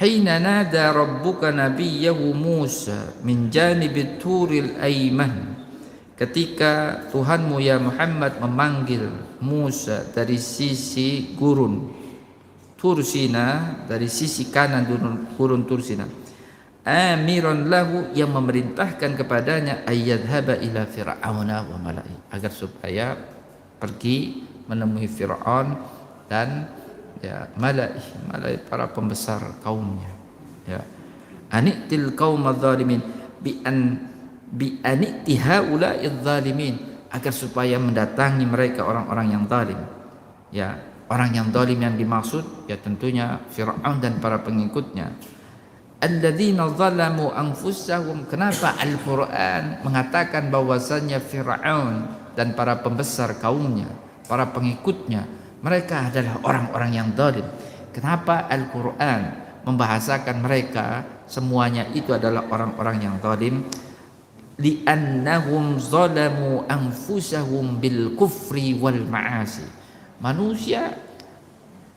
Speaker 1: Hina nada rabbuka nabiyyahu Musa min janibit turil aiman. Ketika Tuhanmu ya Muhammad memanggil Musa dari sisi gurun Tursina, dari sisi kanan gurun Tursina, amiran lahu, yang memerintahkan kepadanya ayyadhaba ila fir'auna wa mala'i, agar supaya pergi menemui Fir'aun dan ya mala'i para pembesar kaumnya, ya, anitil qaumadz zalimin bi aniti haula'idz zalimin, agar supaya mendatangi mereka orang-orang yang zalim. Ya, orang yang zalim yang dimaksud ya tentunya Fir'aun dan para pengikutnya. Alladzina zalamu anfusahum. Kenapa Al-Quran mengatakan bahwasanya Fir'aun dan para pembesar kaumnya, para pengikutnya, mereka adalah orang-orang yang zalim? Kenapa Al-Quran membahasakan mereka semuanya itu adalah orang-orang yang zalim? Li'annahum zalamu anfusahum bil kufri wal ma'asi. Manusia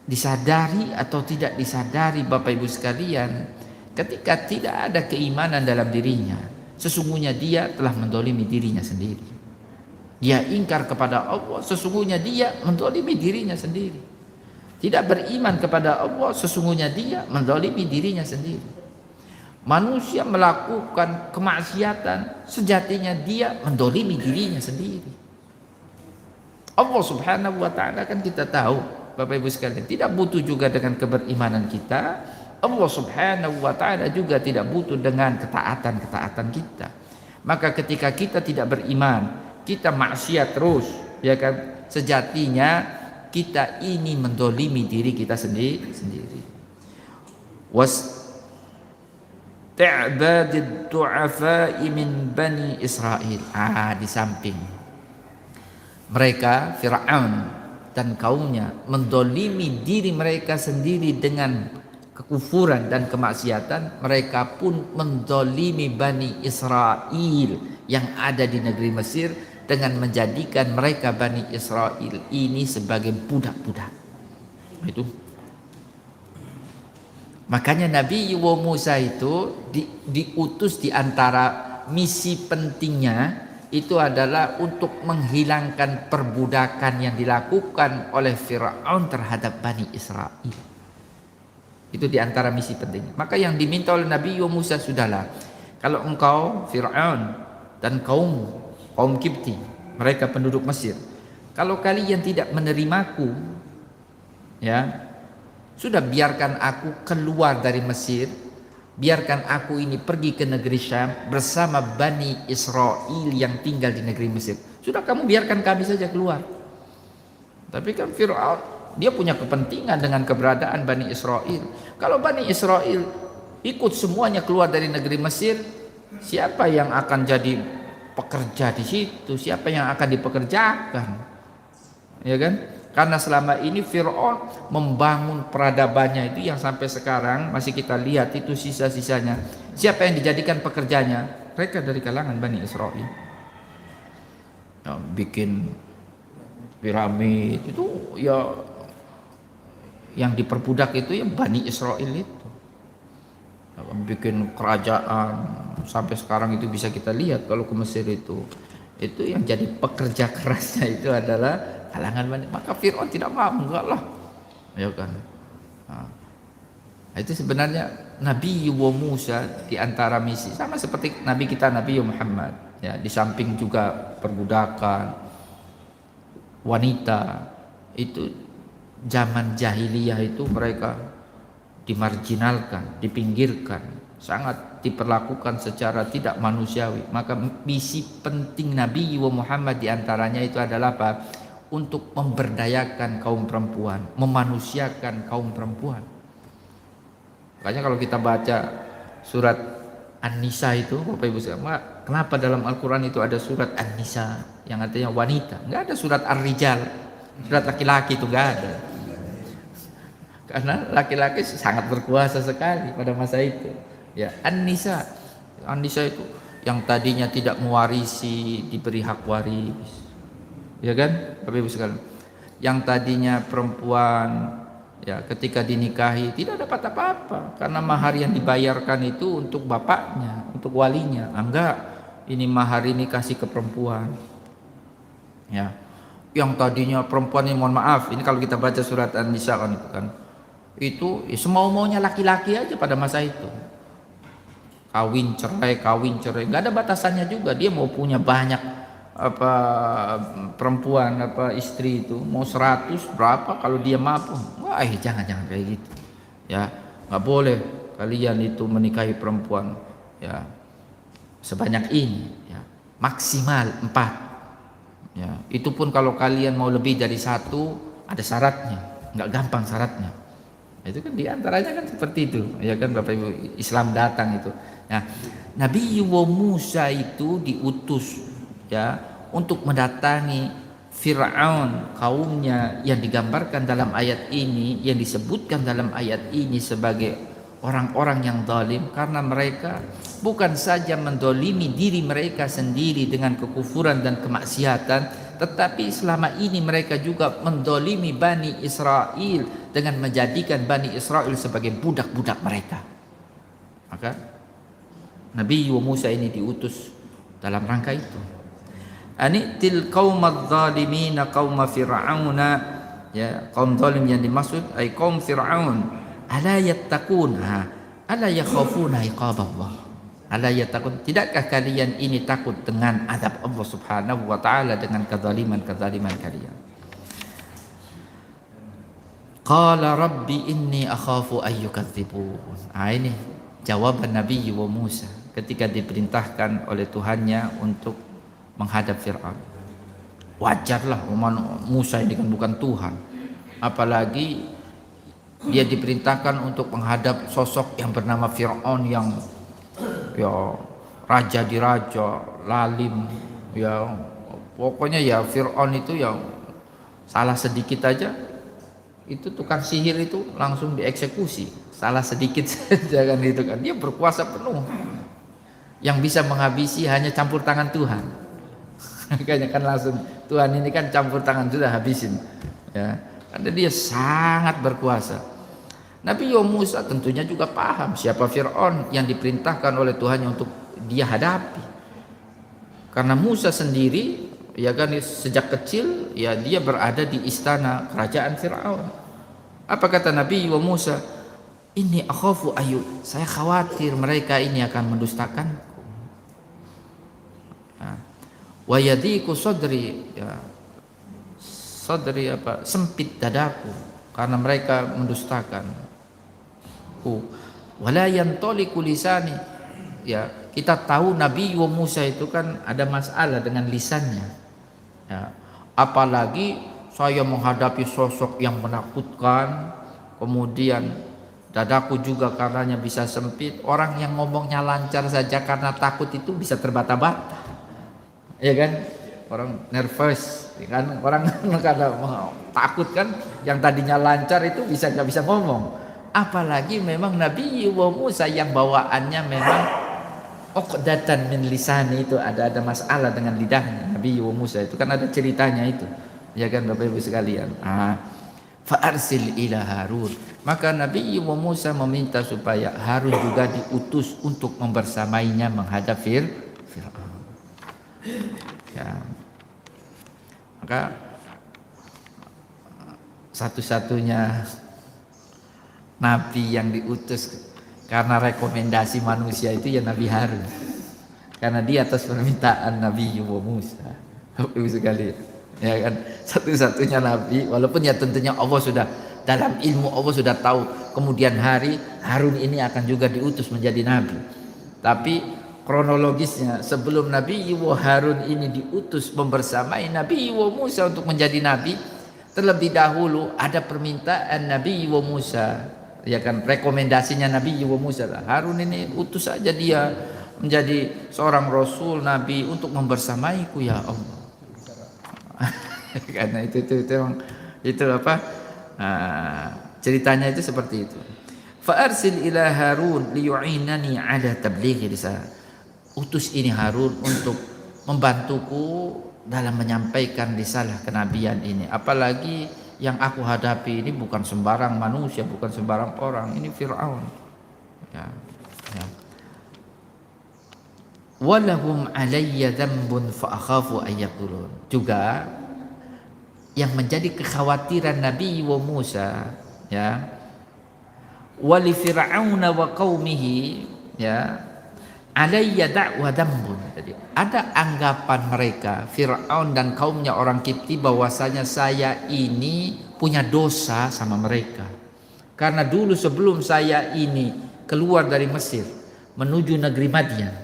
Speaker 1: disadari atau tidak disadari, Bapak Ibu sekalian, ketika tidak ada keimanan dalam dirinya, sesungguhnya dia telah mendolimi dirinya sendiri. Dia ingkar kepada Allah, sesungguhnya dia mendolimi dirinya sendiri. Tidak beriman kepada Allah, sesungguhnya dia mendolimi dirinya sendiri. Manusia melakukan kemaksiatan, sejatinya dia mendolimi dirinya sendiri. Allah Subhanahu wa ta'ala kan kita tahu, Bapak Ibu sekalian, tidak butuh juga dengan keberimanan kita Allah Subhanahu wa taala juga tidak butuh dengan ketaatan kita. Maka ketika kita tidak beriman, kita maksiat terus, ya kan? Sejatinya kita ini mendolimi diri kita sendiri. Was ta'badid du'afa'i min bani Israel. Di samping mereka Fir'aun dan kaumnya mendolimi diri mereka sendiri dengan kekufuran dan kemaksiatan, mereka pun mendolimi Bani Israel yang ada di negeri Mesir dengan menjadikan mereka Bani Israel ini sebagai budak-budak. Itu makanya Nabi Musa itu diutus di antara misi pentingnya itu adalah untuk menghilangkan perbudakan yang dilakukan oleh Fir'aun terhadap Bani Israel. Itu di antara misi penting. Maka yang diminta oleh Nabi Musa sudahlah, kalau engkau Fir'aun dan kaum Kipti, mereka penduduk Mesir, kalau kalian tidak menerimaku, ya sudah, biarkan aku keluar dari Mesir, biarkan aku ini pergi ke negeri Syam bersama Bani Israel yang tinggal di negeri Mesir. Sudah, kamu biarkan kami saja keluar. Tapi kan Fir'aun, dia punya kepentingan dengan keberadaan Bani Israel. Kalau Bani Israel ikut semuanya keluar dari negeri Mesir, siapa yang akan jadi pekerja di situ? Siapa yang akan dipekerjakan? Ya kan? Karena selama ini Fir'aun membangun peradabannya itu yang sampai sekarang masih kita lihat itu sisa-sisanya. Siapa yang dijadikan pekerjanya? Mereka dari kalangan Bani Israel. Ya, bikin piramid itu ya, yang diperbudak itu ya Bani Israel itu. Ya, bikin kerajaan sampai sekarang itu bisa kita lihat kalau ke Mesir itu yang jadi pekerja kerasnya itu adalah kalangan Bani. Maka Fir'aun tidak mau, enggak lah, ya kan. Itu sebenarnya Nabi Musa di antara misi sama seperti Nabi kita Nabi Muhammad, ya, di samping juga perbudakan wanita itu zaman jahiliyah itu mereka dimarginalkan, dipinggirkan, sangat diperlakukan secara tidak manusiawi. Maka misi penting Nabi Muhammad diantaranya itu adalah apa? Untuk memberdayakan kaum perempuan, memanusiakan kaum perempuan. Makanya kalau kita baca surat An-Nisa itu, Bapak Ibu sekalian, kenapa dalam Al-Quran itu ada surat An-Nisa yang artinya wanita? Enggak ada surat Ar-Rijal, surat laki-laki itu enggak ada. Karena laki-laki sangat berkuasa sekali pada masa itu. Ya, An-Nisa itu yang tadinya tidak mewarisi diberi hak waris. Ya kan, Bapak Ibu sekalian, yang tadinya perempuan ya ketika dinikahi tidak dapat apa-apa karena mahar yang dibayarkan itu untuk bapaknya, untuk walinya. Enggak, ini mahar ini kasih ke perempuan. Ya, yang tadinya perempuan ini, mohon maaf, ini kalau kita baca surat An-Nisa kan itu ya, semau-maunya laki-laki aja pada masa itu. Kawin cerai, nggak ada batasannya juga. Dia mau punya banyak perempuan istri itu mau 100 berapa kalau dia mampu. Wah, jangan kayak gitu. Ya, nggak boleh kalian itu menikahi perempuan ya sebanyak ini ya, maksimal 4. Ya, itu pun kalau kalian mau lebih dari 1 ada syaratnya, nggak gampang syaratnya. Itu kan diantaranya kan seperti itu, ya kan Bapak Ibu, Islam datang itu. Nah, Nabi Musa itu diutus ya untuk mendatangi Fir'aun kaumnya yang digambarkan dalam ayat ini, yang disebutkan dalam ayat ini sebagai orang-orang yang zalim, karena mereka bukan saja mendolimi diri mereka sendiri dengan kekufuran dan kemaksiatan, tetapi selama ini mereka juga mendolimi Bani Israel dengan menjadikan Bani Israel sebagai budak-budak mereka. Maka Nabi Musa ini diutus dalam rangka itu. Anitil qaumadz zalimina qauma fir'auna, ya, kaum zalim yang dimaksud ay kaum Fir'aun. Ala yattaqun, ala yakhafuna iqaballah. Ala yattaqun, tidakkah kalian ini takut dengan azab Allah Subhanahu wa taala dengan kezaliman kalian? Qala rabbi inni akhafu ayyukadzibun. Ini jawaban Nabi Musa ketika diperintahkan oleh Tuhannya untuk menghadap Fir'aun. Wajarlah, Musa ini kan bukan Tuhan, apalagi dia diperintahkan untuk menghadap sosok yang bernama Fir'aun yang ya raja di raja, lalim, ya pokoknya ya Fir'aun itu yang salah sedikit aja itu tukang sihir itu langsung dieksekusi, salah sedikit saja kan itu kan, dia berkuasa penuh, yang bisa menghabisi hanya campur tangan Tuhan. Makanya kan langsung Tuhan ini kan campur tangan sudah habisin ya, karena dia sangat berkuasa. Nabi Musa tentunya juga paham siapa Fir'aun yang diperintahkan oleh Tuhannya untuk dia hadapi, karena Musa sendiri ya kan sejak kecil ya dia berada di istana kerajaan Fir'aun. Apa kata Nabi Musa? Ini akhafu saya khawatir mereka ini akan mendustakanku. Wa yadiku sadri, ya sadri apa, sempit dadaku karena mereka mendustakan. Wala yantaliqu lisani, ya kita tahu Nabi Musa itu kan ada masalah dengan lisannya ya, apalagi saya menghadapi sosok yang menakutkan, kemudian dadaku juga karenanya bisa sempit. Orang yang ngomongnya lancar saja karena takut itu bisa terbata-bata, ya kan? Orang nervous, ya kan? Orang karena takut kan, yang tadinya lancar itu bisa nggak bisa ngomong. Apalagi memang Nabi Musa yang bawaannya memang uqdatan min lisani, itu ada masalah dengan lidahnya. Nabi Musa itu kan ada ceritanya itu, ya kan Bapak Ibu sekalian. Fa arsil ila Harun, maka Nabi Musa meminta supaya Harun juga diutus untuk membersamainya menghadap Fir'aun. Ya. Maka satu-satunya Nabi yang diutus karena rekomendasi manusia itu ya Nabi Harun, karena dia atas permintaan Nabi Musa. Ibu sekali, ya kan, satu-satunya Nabi, walaupun ya tentunya Allah sudah dalam ilmu Allah sudah tahu kemudian hari Harun ini akan juga diutus menjadi Nabi, tapi kronologisnya sebelum Nabi Harun ini diutus membersamai Nabi Musa untuk menjadi Nabi, terlebih dahulu ada permintaan Nabi Musa, ya kan, rekomendasinya Nabi Musa, Harun ini utus saja dia menjadi seorang Rasul Nabi untuk membersamaiku ya Allah. Karena itu apa ceritanya itu seperti itu. Fa arsil ila Harun liyu'inani ala tablighi risalah, utus ini Harun untuk membantuku dalam menyampaikan risalah kenabian ini. Apalagi yang aku hadapi ini bukan sembarang manusia, bukan sembarang orang, ini Fir'aun ya. Walahum alayya dzambun fa akhafu ayyaqulun, juga yang menjadi kekhawatiran Nabi Musa ya, wali fir'auna wa qaumihi ya alayya da'wa dzambun. Jadi ada anggapan mereka Fir'aun dan kaumnya orang Kipti bahwasanya saya ini punya dosa sama mereka, karena dulu sebelum saya ini keluar dari Mesir menuju negeri Madian,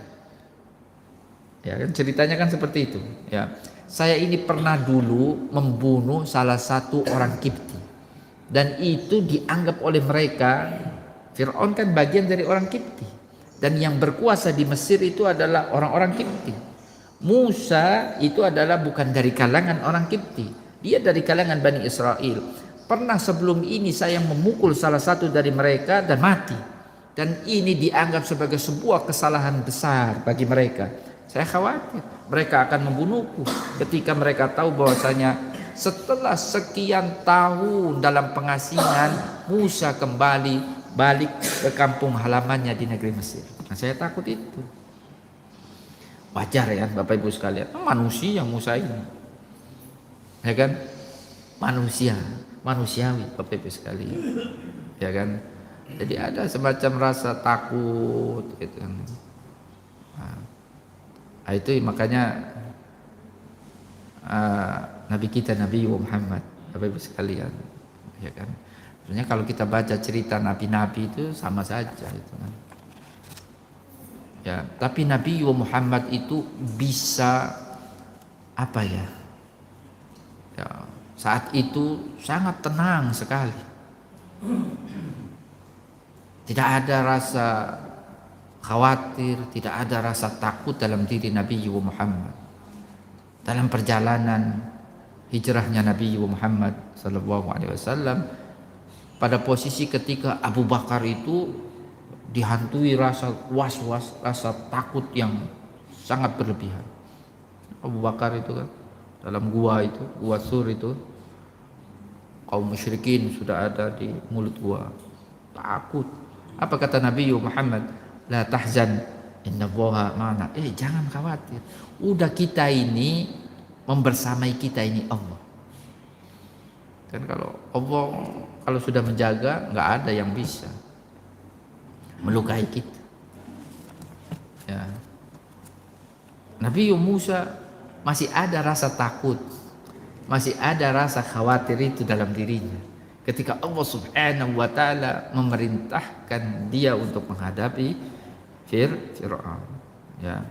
Speaker 1: ya kan ceritanya kan seperti itu ya, saya ini pernah dulu membunuh salah satu orang Kipti, dan itu dianggap oleh mereka, Fir'aun kan bagian dari orang Kipti, dan yang berkuasa di Mesir itu adalah orang-orang Kipti. Musa itu adalah bukan dari kalangan orang Kipti, dia dari kalangan Bani Israel. Pernah sebelum ini saya memukul salah satu dari mereka dan mati, dan ini dianggap sebagai sebuah kesalahan besar bagi mereka. Saya khawatir mereka akan membunuhku ketika mereka tahu bahwasanya setelah sekian tahun dalam pengasingan Musa kembali balik ke kampung halamannya di negeri Mesir. Nah, saya takut itu. Wajar ya Bapak Ibu sekalian, manusia Musa ini, ya kan, manusiawi Bapak Ibu sekalian, ya kan. Jadi ada semacam rasa takut gitu kan. Nah, itu makanya Nabi kita Nabi Muhammad Bapak Ibu sekalian, ya kan, Sebenarnya kalau kita baca cerita nabi-nabi itu sama saja itu kan. Ya, tapi Nabi Muhammad itu bisa apa ya? Ya, saat itu sangat tenang sekali. Tidak ada rasa khawatir, tidak ada rasa takut dalam diri Nabi Muhammad. Dalam perjalanan hijrahnya Nabi Muhammad sallallahu alaihi wasallam, pada posisi ketika Abu Bakar itu dihantui rasa was-was, rasa takut yang sangat berlebihan. Abu Bakar itu kan dalam gua itu, gua Sur itu, kaum musyrikin sudah ada di mulut gua, takut. Apa kata Nabi Muhammad? La tahzan, innallaha ma'ana. Jangan khawatir. Udah kita ini membersamai kita ini Allah. Kan kalau Allah kalau sudah menjaga, nggak ada yang bisa melukai kita. Ya. Nabi Musa masih ada rasa takut, masih ada rasa khawatir itu dalam dirinya. Ketika Allah Subhanahu wa taala memerintahkan dia untuk menghadapi Fir'aun. Ya.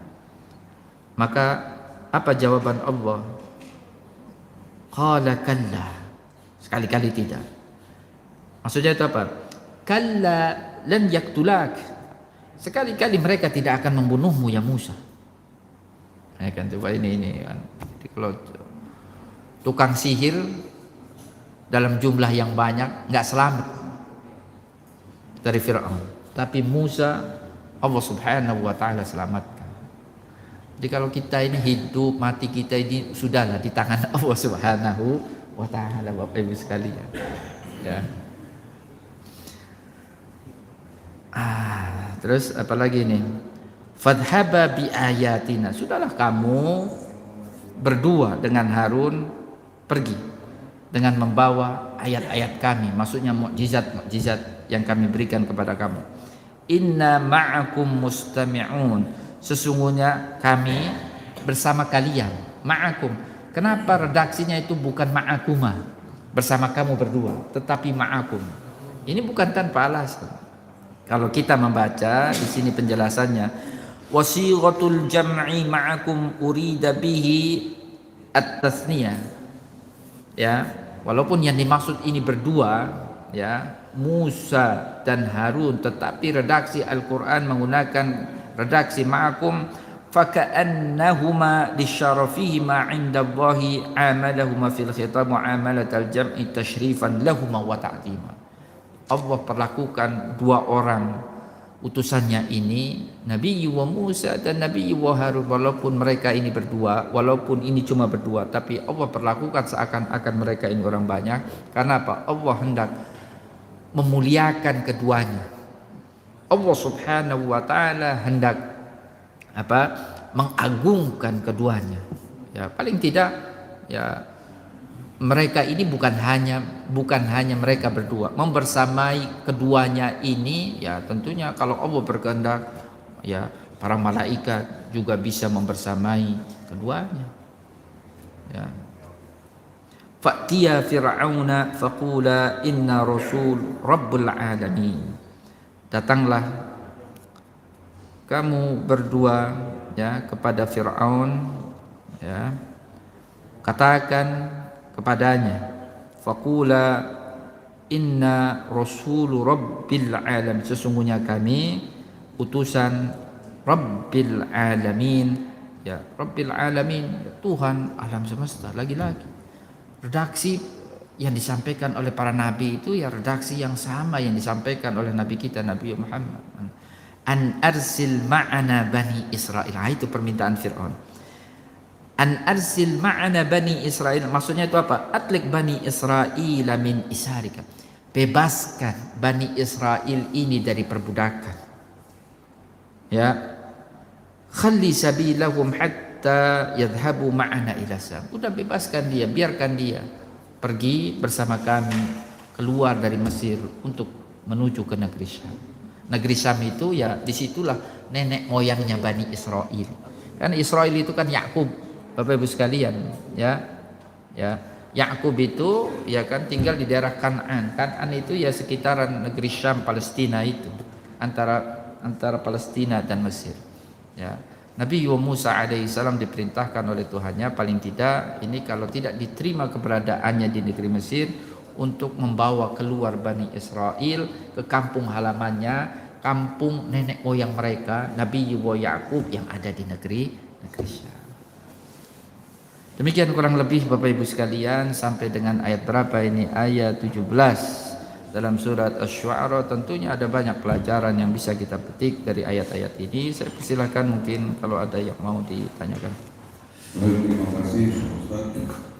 Speaker 1: Maka apa jawaban Allah? Qala kalla. Sekali-kali tidak. Maksudnya itu apa? Kalla lan yaktulak. Sekali-kali mereka tidak akan membunuhmu ya Musa. Ya kan, coba ini kan. Jadi kalau tukang sihir dalam jumlah yang banyak nggak selamat dari Fir'aun, tapi Musa Allah Subhanahu wa taala selamatkan. Jadi kalau kita ini hidup mati kita ini sudahlah di tangan Allah Subhanahu wa taala, Bapak Ibu sekalian. Ya. Terus apalagi ini? Fadhhaba bi ayatina. Sudahlah kamu berdua dengan Harun pergi dengan membawa ayat-ayat kami, maksudnya mukjizat-mukjizat yang kami berikan kepada kamu. Inna ma'akum mustami'un. Sesungguhnya kami bersama kalian. Ma'akum. Kenapa redaksinya itu bukan ma'akuma, bersama kamu berdua, tetapi ma'akum. Ini bukan tanpa alasan. Kalau kita membaca di sini penjelasannya, wasighatul jam'i ma'akum urida bihi at-tasniyah. Ya, walaupun yang dimaksud ini berdua, ya, Musa dan Harun, tetapi redaksi Al-Qur'an menggunakan redaksi ma'akum, faka'annahuma lisyarafihima 'inda Allahi 'amalahuma fil khitam wa 'amalatal jam'i tashrifan lahuma wa ta'zima. Allah perlakukan dua orang utusannya ini, Nabi Musa dan Nabi Harun, walaupun mereka ini berdua, walaupun ini cuma berdua, tapi Allah perlakukan seakan-akan mereka ini orang banyak. Karena apa? Allah hendak memuliakan keduanya. Allah Subhanahu wa taala hendak apa? Mengagungkan keduanya. Ya, paling tidak ya mereka ini bukan hanya mereka berdua, membersamai keduanya ini ya tentunya kalau Allah berkehendak ya para malaikat juga bisa membersamai keduanya. Ya. Fa'tiya fir'auna faqula inna rasul rabbul alamin. Datanglah kamu berdua ya kepada Fir'aun, ya, katakan kepadanya, faqula inna rasulu rabbil alamin, sesungguhnya kami utusan rabbil alamin, ya rabbil alamin, Tuhan alam semesta. Lagi-lagi redaksi yang disampaikan oleh para nabi itu ya redaksi yang sama yang disampaikan oleh nabi kita Nabi Muhammad. An arsil ma'ana bani Israil. Itu permintaan Fir'aun. An arsil ma'ana bani Israil, maksudnya itu apa? Atlik bani Israil min isarika. Bebaskan bani Israil ini dari perbudakan. Ya. Khalli sabilahum hatta yadhhabu ma'ana ila Syam. Udah bebaskan dia, biarkan dia pergi bersama kami keluar dari Mesir untuk menuju ke negeri Syam. Negeri Syam itu ya disitulah nenek moyangnya Bani Israil. Kan Israil itu kan Yakub, Bapak Ibu sekalian, ya. Yakub itu ya kan tinggal di daerah Kan'an. Kan'an itu ya sekitaran negeri Syam, Palestina itu, antara Palestina dan Mesir. Ya. Nabi Musa alaihissalam diperintahkan oleh Tuhannya paling tidak ini kalau tidak diterima keberadaannya di negeri Mesir untuk membawa keluar Bani Israel ke kampung halamannya, kampung nenek moyang mereka, Nabi Yakub yang ada di negeri Syam. Demikian kurang lebih Bapak Ibu sekalian sampai dengan ayat berapa ini? Ayat 17 dalam surat Asy-Syu'ara. Tentunya ada banyak pelajaran yang bisa kita petik dari ayat-ayat ini. Saya persilahkan mungkin kalau ada yang mau ditanyakan.
Speaker 2: Terima kasih Ustaz.